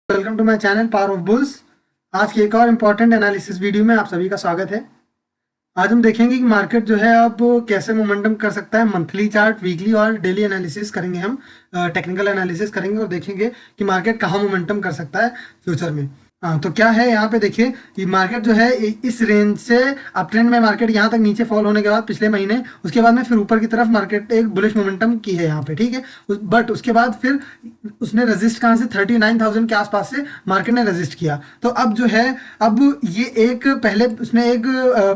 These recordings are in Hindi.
Welcome to my channel power of bulls. आज की एक और इम्पॉर्टेंट एनालिसिस वीडियो में आप सभी का स्वागत है। आज हम देखेंगे कि मार्केट जो है अब कैसे मोमेंटम कर सकता है। मंथली चार्ट, वीकली और डेली एनालिसिस करेंगे हम, टेक्निकल एनालिसिस करेंगे और देखेंगे कि मार्केट कहाँ मोमेंटम कर सकता है फ्यूचर में। हाँ, तो क्या है यहाँ पे देखिए कि मार्केट जो है इस रेंज से अप ट्रेंड में मार्केट यहाँ तक नीचे फॉल होने के बाद पिछले महीने, उसके बाद में फिर ऊपर की तरफ मार्केट एक बुलिश मोमेंटम की है यहाँ पे, ठीक है। बट उसके बाद फिर उसने रेजिस्ट कहाँ से 39,000 के आसपास से मार्केट ने रेजिस्ट किया। तो अब जो है, अब ये एक पहले उसने एक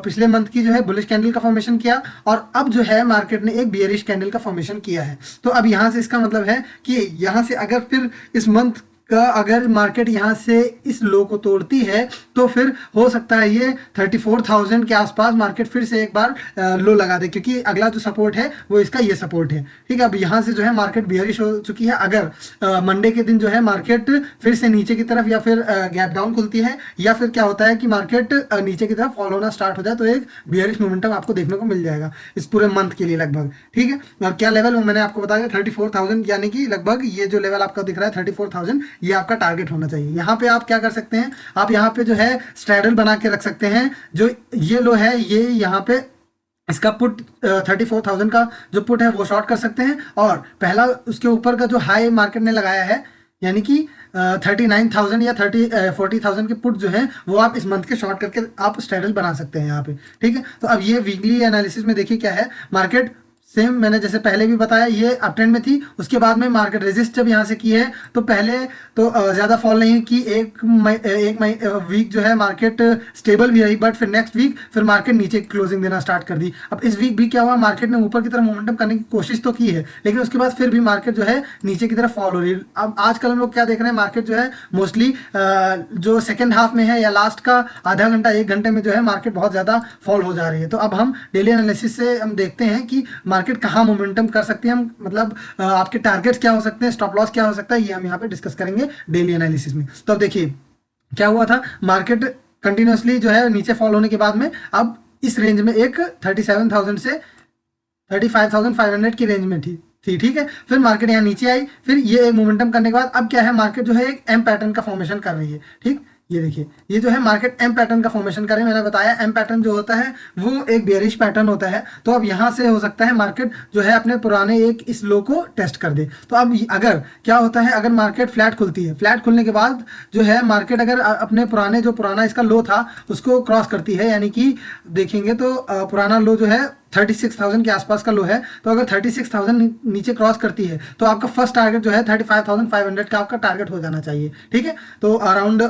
पिछले मंथ की जो है बुलिश कैंडल का फॉर्मेशन किया और अब जो है मार्केट ने एक बियरिश कैंडल का फॉर्मेशन किया है। तो अब यहाँ से इसका मतलब है कि यहाँ से अगर फिर इस मंथ का अगर मार्केट यहाँ से इस लो को तोड़ती है तो फिर हो सकता है ये 34,000 के आसपास मार्केट फिर से एक बार लो लगा दे, क्योंकि अगला जो सपोर्ट है वो इसका ये सपोर्ट है, ठीक है। अब यहाँ से जो है मार्केट बियरिश हो चुकी है। अगर मंडे के दिन जो है मार्केट फिर से नीचे की तरफ या फिर गैप डाउन खुलती है या फिर क्या होता है कि मार्केट नीचे की तरफ फॉल होना स्टार्ट हो जाए तो एक बियरिश मोमेंटम आपको देखने को मिल जाएगा इस पूरे मंथ के लिए लगभग, ठीक है। और क्या लेवल मैंने आपको बताया 34,000, यानी कि लगभग ये जो लेवल आपका दिख रहा है 34,000, ये आपका टारगेट होना चाहिए। यहाँ पे आप क्या कर सकते हैं, आप यहाँ पे जो है स्ट्रैडल बना के रख सकते हैं। जो ये लो है, ये यहाँ पे इसका पुट 34,000 का जो पुट है वो शॉर्ट कर सकते हैं और पहला उसके ऊपर का जो हाई मार्केट ने लगाया है यानी कि 39,000 या 40,000 के पुट जो है वो आप इस मंथ के शॉर्ट करके आप स्ट्रैडल बना सकते हैं यहाँ पे, ठीक है। तो अब ये वीकली एनालिसिस में देखिए क्या है, मार्केट सेम मैंने जैसे पहले भी बताया ये अप ट्रेंड में थी, उसके बाद में मार्केट रेजिस्ट जब यहाँ से की है तो पहले तो ज़्यादा फॉल नहीं की, एक वीक जो है मार्केट स्टेबल भी रही, बट फिर नेक्स्ट वीक फिर मार्केट नीचे क्लोजिंग देना स्टार्ट कर दी। अब इस वीक भी क्या हुआ, मार्केट ने ऊपर की तरफ मोमेंटम करने की कोशिश तो की है लेकिन उसके बाद फिर भी मार्केट जो है नीचे की तरफ फॉल हो रही है। अब आजकल हम लोग क्या देख रहे हैं, मार्केट जो है मोस्टली जो सेकेंड हाफ में है या लास्ट का आधा घंटा एक घंटे में जो है मार्केट बहुत ज़्यादा फॉल हो जा रही है। तो अब हम डेली एनालिसिस से हम देखते हैं कि मार्केट कहाँ मोमेंटम कर सकते हैं, हम मतलब आपके टारगेट्स क्या हो सकते हैं, स्टॉप लॉस क्या हो सकता है, ये हम यहाँ पे डिस्कस करेंगे डेली एनालिसिस में। तो अब देखिए क्या हुआ था, मार्केट कंटिन्यूसली जो है नीचे फॉल होने के बाद में अब इस रेंज में एक 37,000 से 35,500 की रेंज में थी, ठीक है। फिर मार्केट यहाँ नीचे आई, फिर ये एक मोमेंटम करने के बाद अब क्या है, मार्केट जो है एक एम पैटर्न का फॉर्मेशन कर रही है, ठीक। ये देखिए ये जो है मार्केट एम पैटर्न का फॉर्मेशन करे, मैंने बताया एम पैटर्न जो होता है वो एक बेयरिश पैटर्न होता है। तो अब यहाँ से हो सकता है मार्केट जो है अपने पुराने एक इस लो को टेस्ट कर दे। तो अब अगर क्या होता है, अगर मार्केट फ्लैट खुलती है, फ्लैट खुलने के बाद जो है मार्केट अगर अपने पुराने जो पुराना इसका लो था उसको क्रॉस करती है, यानी कि देखेंगे तो पुराना लो जो है 36,000 के आसपास का लो है, तो अगर 36,000 नीचे क्रॉस करती है तो आपका फर्स्ट टारगेट जो है 35,500 का आपका टारगेट हो जाना चाहिए, ठीक है। तो अराउंड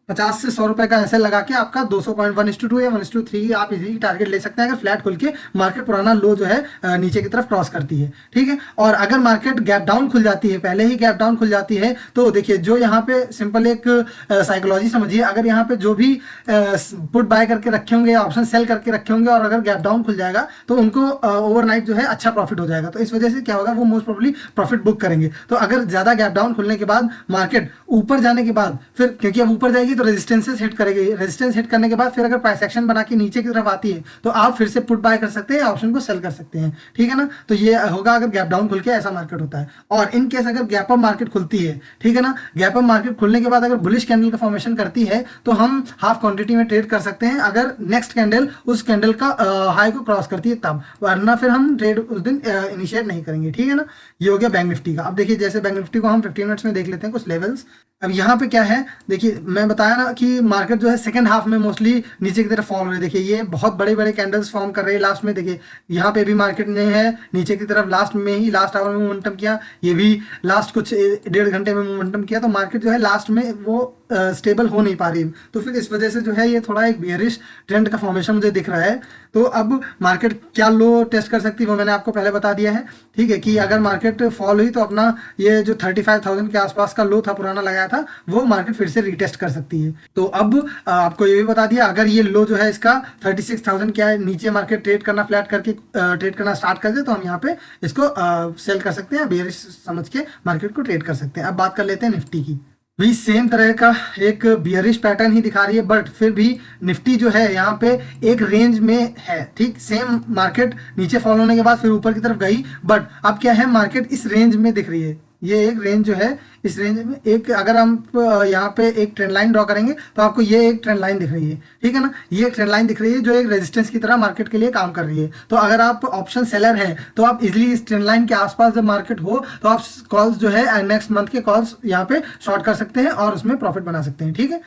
50 से 100 रुपए का ऐसे लगा के आपका 200.1:2 या 1:3 आप इजीली टारगेट ले सकते हैं अगर फ्लैट खुल के मार्केट पुराना लो जो है नीचे की तरफ क्रॉस करती है, ठीक है। और अगर मार्केट गैप डाउन खुल जाती है, पहले ही गैप डाउन खुल जाती है, तो देखिए जो यहाँ पे सिंपल एक साइकोलॉजी समझिए, अगर यहाँ पे जो भी पुट बाय करके रखे होंगे या ऑप्शन सेल करके रखे होंगे और अगर गैप डाउन खुल जाएगा तो उनको ओवरनाइट जो है अच्छा प्रॉफिट हो जाएगा। तो इस वजह से क्या होगा, वो मोस्ट प्रोबेबली प्रॉफिट बुक करेंगे। तो अगर ज़्यादा गैप डाउन खुलने के बाद मार्केट ऊपर जाने के बाद फिर, क्योंकि अब ऊपर जाएगी तो रेजिस्टेंसेस हिट करेगी, रेजिस्टेंस हिट करने के बाद फिर अगर प्राइस एक्शन बना के नीचे की तरफ आती है तो आप फिर से पुट बाय कर सकते हैं, ऑप्शन को सेल कर सकते हैं, ठीक है ना। तो ये होगा अगर गैप डाउन खुल के ऐसा मार्केट होता है। और इन केस अगर गैप अप मार्केट खुलती है, ठीक है ना, गैप अप मार्केट खुलने के बाद अगर बुलिश कैंडल का फॉर्मेशन करती है तो हम हाफ क्वांटिटी में ट्रेड कर सकते हैं अगर नेक्स्ट कैंडल उस कैंडल का हाई को क्रॉस करती है तब, वरना फिर हम ट्रेड उस दिन इनिशिएट नहीं करेंगे, ठीक है ना। ये हो गया बैंक निफ्टी का। अब देखिए जैसे बैंक निफ्टी को हम 15 मिनट्स में देख लेते हैं कुछ लेवल्स। अब यहाँ पे क्या है, देखिए मैं बताया ना कि मार्केट जो है सेकंड हाफ में मोस्टली नीचे की तरफ फॉर्म हो रही है। देखिए ये बहुत बड़े बड़े कैंडल्स फॉर्म कर रहे हैं लास्ट में, देखिए यहाँ पे भी मार्केट ने है नीचे की तरफ लास्ट में ही, लास्ट आवर में मोमेंटम किया, ये भी लास्ट कुछ 1.5 घंटे में मोमेंटम किया। तो मार्केट जो है लास्ट में वो स्टेबल हो नहीं पा रही, तो फिर इस वजह से जो है ये थोड़ा एक बेयरिश ट्रेंड का फॉर्मेशन मुझे दिख रहा है। तो अब मार्केट क्या लो टेस्ट कर सकती है वो मैंने आपको पहले बता दिया है, ठीक है, कि अगर मार्केट फॉल हुई तो अपना ये जो 35,000 के आसपास का लो था पुराना लगाया था वो मार्केट फिर से रीटेस्ट कर सकती है। तो अब आपको ये भी बता दिया, अगर ये लो जो है इसका 36,000 क्या है नीचे मार्केट ट्रेड करना, फ्लैट करके ट्रेड करना स्टार्ट कर दे तो हम यहाँ पे इसको सेल कर सकते हैं, बेयरिश समझ के मार्केट को ट्रेड कर सकते हैं। अब बात कर लेते हैं निफ्टी की। भी सेम तरह का एक बियरिश पैटर्न ही दिखा रही है, बट फिर भी निफ्टी जो है यहाँ पे एक रेंज में है, ठीक। सेम मार्केट नीचे फॉल होने के बाद फिर ऊपर की तरफ गई, बट अब क्या है मार्केट इस रेंज में दिख रही है, ये एक रेंज जो है, इस रेंज में एक अगर हम यहाँ पे एक ट्रेंड लाइन ड्रॉ करेंगे तो आपको ये एक ट्रेंड लाइन दिख रही है, ठीक है ना, ये एक ट्रेंड लाइन दिख रही है जो एक रेजिस्टेंस की तरह मार्केट के लिए काम कर रही है। तो अगर आप ऑप्शन सेलर हैं तो आप इजीली इस ट्रेंड लाइन के आसपास जब मार्केट हो तो आप कॉल्स जो है नेक्स्ट मंथ के कॉल्स यहाँ पे शॉर्ट कर सकते हैं और उसमें प्रॉफिट बना सकते हैं, ठीक है।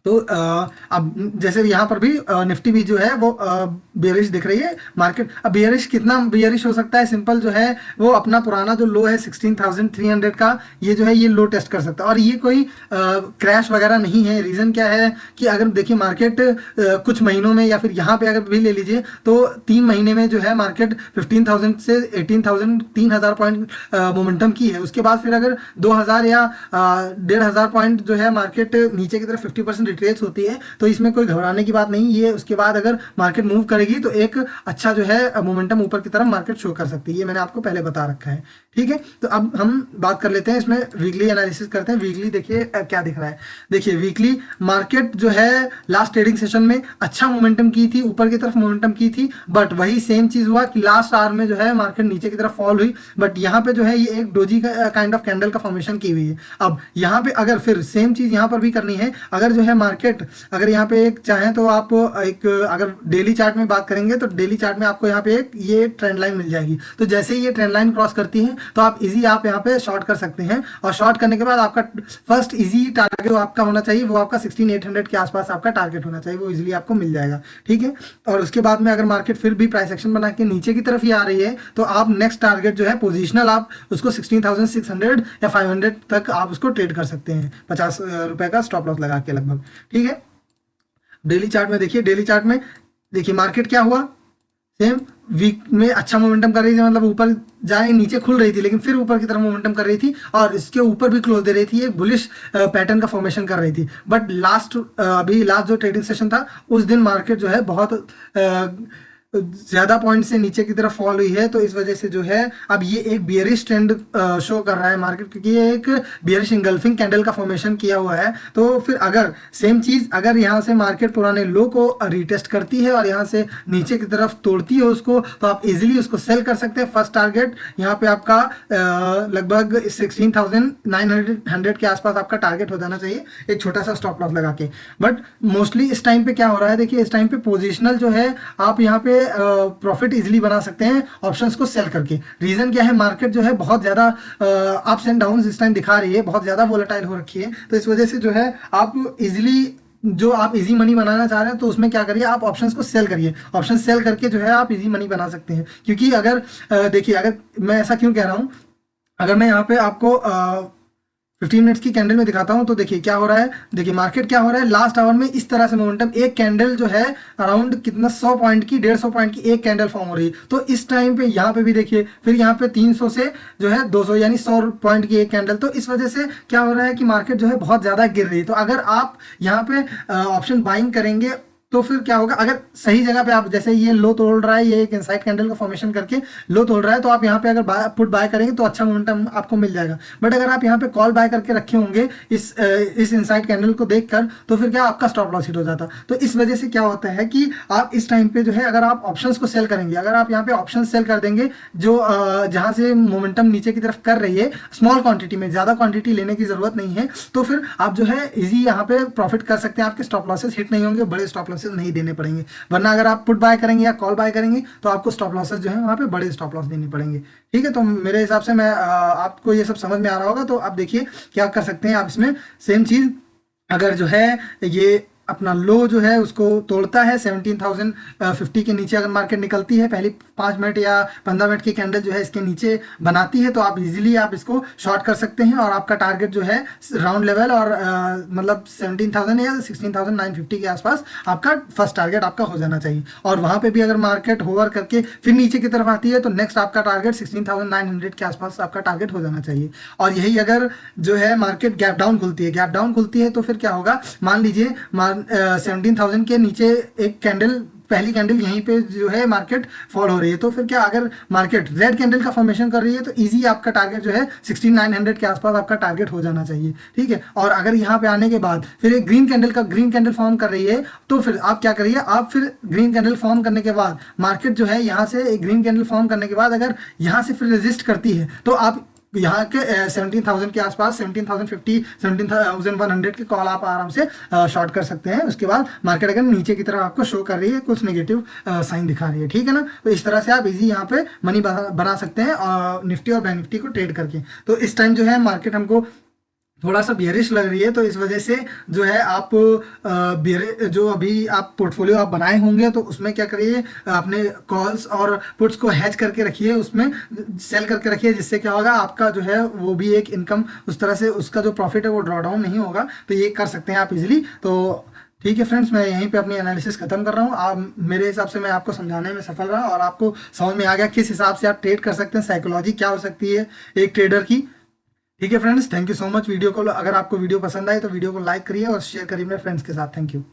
तो अब जैसे यहाँ पर भी निफ्टी भी जो है वो बेयरिश दिख रही है मार्केट। अब बेयरिश कितना बेयरिश हो सकता है, सिंपल जो है वो अपना पुराना जो लो है 16,300 का, ये जो है ये लो टेस्ट कर सकता है और ये कोई क्रैश वगैरह नहीं है। रीज़न क्या है कि अगर देखिए मार्केट कुछ महीनों में या फिर यहाँ पे अगर भी ले लीजिए तो 3 महीने में जो है मार्केट 15,000 से 18,000 3,000 पॉइंट मोमेंटम की है। उसके बाद फिर अगर 2,000 या 1,500 पॉइंट जो है मार्केट नीचे की तरफ 50% रिट्रेस होती है तो इसमें कोई घबराने की बात नहीं। ये उसके बाद अगर मार्केट मूव करेगी तो एक अच्छा जो है मोमेंटम ऊपर की तरफ मार्केट शो कर सकती है, ये मैंने आपको पहले बता रखा है, ठीक है। तो अब हम बात कर लेते हैं इसमें वीकली एनालिसिस करते हैं। वीकली देखिए क्या दिख रहा है, देखिए वीकली मार्केट जो है लास्ट ट्रेडिंग सेशन में अच्छा मोमेंटम की थी, ऊपर की तरफ मोमेंटम की थी, बट वही सेम चीज हुआ कि लास्ट आवर में जो है मार्केट नीचे की तरफ फॉल हुई। बट यहाँ पे जो है ये एक डोजी का काइंड ऑफ कैंडल का फॉर्मेशन की हुई है। अब यहाँ पे अगर फिर सेम चीज यहाँ पर भी करनी है, अगर जो है मार्केट अगर यहाँ पे एक चाहें तो आप एक अगर डेली चार्ट में बात करेंगे तो डेली चार्ट में आपको यहाँ पे एक ये ट्रेंड लाइन मिल जाएगी। तो जैसे ही ये ट्रेंड लाइन क्रॉस करती है तो आप इजी आप यहाँ पे शॉर्ट कर सकते हैं और शॉर्ट करने के बाद आपका फर्स्ट इजी टारगेट जो आपका होना चाहिए वो आपका 16,800 के आसपास आपका टारगेट होना चाहिए, वो इजीली आपको मिल जाएगा, ठीक है। और उसके बाद में अगर मार्केट फिर भी प्राइस एक्शन बना के नीचे की तरफ ही आ रही है तो आप नेक्स्ट टारगेट जो है पोजिशनल आप उसको 16,600 या 500 तक आप उसको ट्रेड कर सकते हैं, 50 रुपए का स्टॉप लॉस लगा के लगभग, ठीक है। डेली चार्ट में देखिए, डेली चार्ट में देखिए मार्केट क्या हुआ, सेम वीक में अच्छा मोमेंटम कर रही थी, मतलब ऊपर जाए नीचे खुल रही थी लेकिन फिर ऊपर की तरफ मोमेंटम कर रही थी और इसके ऊपर भी क्लोज दे रही थी, एक बुलिश पैटर्न का फॉर्मेशन कर रही थी। बट अभी लास्ट जो ट्रेडिंग सेशन था उस दिन मार्केट जो है बहुत ज्यादा पॉइंट से नीचे की तरफ फॉल हुई है, तो इस वजह से जो है अब ये एक बियरिश ट्रेंड शो कर रहा है मार्केट, क्योंकि ये एक बियरिश इंगल्फिंग कैंडल का फॉर्मेशन किया हुआ है। तो फिर अगर सेम चीज अगर यहाँ से मार्केट पुराने लो को रिटेस्ट करती है और यहाँ से नीचे की तरफ तोड़ती है उसको, तो आप इजीली उसको सेल कर सकते हैं। फर्स्ट टारगेट यहाँ पे आपका लगभग 16,900 के आसपास आपका टारगेट हो जाना चाहिए, एक छोटा सा स्टॉप लॉस लगा के। बट मोस्टली इस टाइम पे क्या हो रहा है, देखिए इस टाइम पे पोजिशनल जो है आप यहाँ पे प्रॉफिट इजीली बना सकते हैं ऑप्शंस को सेल करके। रीजन क्या है, मार्केट जो है बहुत ज्यादा अप्स एंड डाउन्स इस टाइम दिखा रही है, बहुत ज्यादा वोलेटाइल हो रखी है, तो इस वजह से जो है आप इजीली जो आप इजी मनी बनाना चाह रहे हैं तो उसमें क्या करिए, आप ऑप्शंस को सेल करिए। ऑप्शन सेल करके जो है आप इजी मनी बना सकते हैं। क्योंकि अगर देखिए, अगर मैं ऐसा क्यों कह रहा हूं, अगर मैं यहाँ पे आपको 15 मिनट्स की कैंडल में दिखाता हूं तो देखिए क्या हो रहा है, देखिए मार्केट क्या हो रहा है लास्ट आवर में, इस तरह से मोमेंटम, एक कैंडल जो है अराउंड कितना 100 पॉइंट की 150 पॉइंट की एक कैंडल फॉर्म हो रही है। तो इस टाइम पे यहाँ पे भी देखिए फिर यहाँ पे 300 से जो है 200 यानी 100 पॉइंट की एक कैंडल। तो इस वजह से क्या हो रहा है कि मार्केट जो है बहुत ज्यादा गिर रही है। तो अगर आप यहाँ पे ऑप्शन बाइंग करेंगे तो फिर क्या होगा, अगर सही जगह पे आप, जैसे ये लो तोड़ रहा है, ये एक इनसाइड कैंडल का फॉर्मेशन करके लो तोड़ रहा है, तो आप यहाँ पे अगर पुट बाय करेंगे तो अच्छा मोमेंटम आपको मिल जाएगा। बट अगर आप यहाँ पे कॉल बाय करके रखे होंगे इस इनसाइड कैंडल को देखकर, तो फिर क्या आपका स्टॉप लॉस हिट हो जाता। तो इस वजह से क्या होता है कि आप इस टाइम पे जो है अगर आप ऑप्शंस को सेल करेंगे, अगर आप यहाँ पे ऑप्शन सेल कर देंगे जो जहाँ से मोमेंटम नीचे की तरफ कर रही है, स्मॉल क्वांटिटी में, ज्यादा क्वांटिटी लेने की जरूरत नहीं है, तो फिर आप जो है इजी यहाँ पे प्रॉफिट कर सकते हैं। आपके स्टॉप लॉसेस हिट नहीं होंगे, बड़े स्टॉप लॉसेस नहीं देने पड़ेंगे। वरना अगर आप पुट बाय करेंगे या कॉल बाय करेंगे तो आपको स्टॉप लॉसेस जो है वहां पे बड़े स्टॉप लॉस देने पड़ेंगे, ठीक है। तो मेरे हिसाब से मैं आपको ये सब समझ में आ रहा होगा। तो आप देखिए क्या कर सकते हैं आप इसमें, सेम चीज अगर जो है ये अपना लो जो है उसको तोड़ता है 17,050 के नीचे, अगर मार्केट निकलती है, पहली 5 मिनट या 15 मिनट की कैंडल जो है इसके नीचे बनाती है, तो आप इजीली आप इसको शॉर्ट कर सकते हैं और आपका टारगेट जो है राउंड लेवल और मतलब 17,000 या 16,950 के आसपास आपका फर्स्ट टारगेट आपका हो जाना चाहिए। और वहां पे भी अगर मार्केट होवर करके फिर नीचे की तरफ आती है तो नेक्स्ट आपका टारगेट 16,900 के आसपास आपका टारगेट हो जाना चाहिए। और यही अगर जो है मार्केट गैप डाउन खुलती है, गैप डाउन खुलती है तो फिर क्या होगा, मान लीजिए 17,000 के नीचे एक कैंडल, पहली कैंडल यहीं पे जो है मार्केट फॉल हो रही है, तो फिर क्या, अगर मार्केट रेड कैंडल का फॉर्मेशन कर रही है तो इजी आपका टारगेट जो है 16,900 के आसपास आपका टारगेट हो जाना चाहिए, ठीक है। और अगर यहाँ पे आने के बाद फिर एक ग्रीन कैंडल फॉर्म कर रही है, तो फिर आप क्या करिए, आप फिर ग्रीन कैंडल फॉर्म करने के बाद मार्केट जो है यहाँ से एक ग्रीन कैंडल फॉर्म करने के बाद अगर यहाँ से फिर रेजिस्ट करती है तो आप यहाँ के 17,000 के आसपास 17,050 17,100 के कॉल आप आराम से शॉर्ट कर सकते हैं। उसके बाद मार्केट अगर नीचे की तरफ आपको शो कर रही है, कुछ नेगेटिव साइन दिखा रही है, ठीक है ना। तो इस तरह से आप इजी यहाँ पे मनी बना सकते हैं और निफ्टी और बैंक निफ्टी को ट्रेड करके। तो इस टाइम जो है मार्केट हमको थोड़ा सा बियरिश लग रही है, तो इस वजह से जो है आप जो अभी आप पोर्टफोलियो आप बनाए होंगे तो उसमें क्या करिए, अपने कॉल्स और पुट्स को हैच करके रखिए, उसमें सेल करके रखिए, जिससे क्या होगा आपका जो है वो भी एक इनकम उस तरह से उसका जो प्रॉफिट है वो ड्रॉ डाउन नहीं होगा। तो ये कर सकते हैं आप इजिली। तो ठीक है फ्रेंड्स, मैं यहीं पे अपनी एनालिसिस खत्म कर रहा हूँ। आप मेरे हिसाब से मैं आपको समझाने में सफल रहा और आपको समझ में आ गया किस हिसाब से आप ट्रेड कर सकते हैं, साइकोलॉजी क्या हो सकती है एक ट्रेडर की। ठीक है friends, thank you so much. Video को अगर आपको वीडियो पसंद आए तो वीडियो को लाइक करिए और शेयर करिए मेरे फ्रेंड्स के साथ। Thank you.